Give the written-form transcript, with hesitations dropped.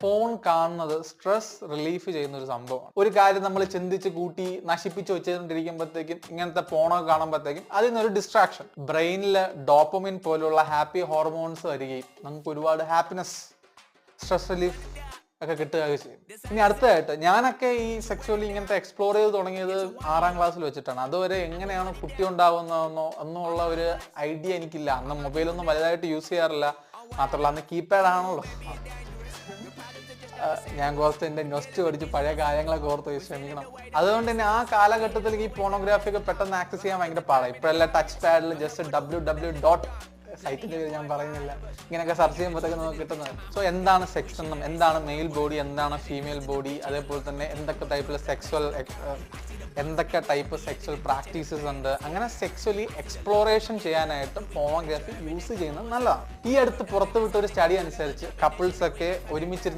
Phone കാണുന്നത് stress relief ചെയ്യുന്ന ഒരു സംഭവമാണ്. ഒരു കാര്യം നമ്മൾ ചിന്തിച്ച് കൂട്ടി നശിപ്പിച്ച് വെച്ചുകൊണ്ടിരിക്കുമ്പോഴത്തേക്കും ഇങ്ങനത്തെ ഫോണൊക്കെ കാണുമ്പോഴത്തേക്കും അതിൽ നിന്നൊരു ഡിസ്ട്രാക്ഷൻ, ബ്രെയിനിൽ ഡോപ്പമിൻ പോലുള്ള ഹാപ്പി ഹോർമോൺസ് വരികയും നമുക്ക് ഒരുപാട് ഹാപ്പിനെസ്, സ്ട്രെസ് റിലീഫ് ഒക്കെ കിട്ടുകയൊക്കെ ചെയ്യും. ഇനി അടുത്തതായിട്ട് ഞാനൊക്കെ ഈ സെക്സ്വലി ഇങ്ങനത്തെ എക്സ്പ്ലോർ ചെയ്ത് തുടങ്ങിയത് 6ാം ക്ലാസ്സിൽ വെച്ചിട്ടാണ്. അതുവരെ എങ്ങനെയാണ് കുട്ടി ഉണ്ടാവുന്നതെന്നോ ഒന്നുമുള്ള ഒരു ഐഡിയ എനിക്കില്ല. അന്ന് മൊബൈലൊന്നും വലുതായിട്ട് യൂസ് ചെയ്യാറില്ല. മാത്രമല്ല അന്ന് കീപാഡ് ആണല്ലോ. ഞാൻ കുറച്ച് എൻ്റെ നൊസ്റ്റ് പഠിച്ച് പഴയ കാര്യങ്ങളൊക്കെ ഓർത്ത് ശ്രമിക്കണം. അതുകൊണ്ട് തന്നെ ആ കാലഘട്ടത്തിൽ ഈ പോണോഗ്രാഫി ഒക്കെ പെട്ടെന്ന് ആക്സസ് ചെയ്യാൻ ഭയങ്കര പാടാണ്. ഇപ്പോഴെല്ലാം ടച്ച് പാഡിൽ ജസ്റ്റ് www. സൈറ്റിന്റെ പേര് ഞാൻ പറയുന്നില്ല, ഇങ്ങനെയൊക്കെ സെർച്ച് ചെയ്യുമ്പോഴത്തേക്ക് നമുക്ക് കിട്ടുന്നത്. സോ എന്താണ് സെക്സ് എന്നും, എന്താണ് മെയിൽ ബോഡി, എന്താണ് ഫീമെയിൽ ബോഡി, അതേപോലെ തന്നെ എന്തൊക്കെ ടൈപ്പിലെ എന്തൊക്കെ ടൈപ്പ് സെക്സ്വൽ പ്രാക്ടീസസ് ഉണ്ട്, അങ്ങനെ സെക്സ്വലി എക്സ്പ്ലോറേഷൻ ചെയ്യാനായിട്ട് പോണോഗ്രാഫി യൂസ് ചെയ്യുന്നത് നല്ലതാണ്. ഈ അടുത്ത് പുറത്തുവിട്ട ഒരു സ്റ്റഡി അനുസരിച്ച് കപ്പിൾസ് ഒക്കെ ഒരുമിച്ചിരുന്ന്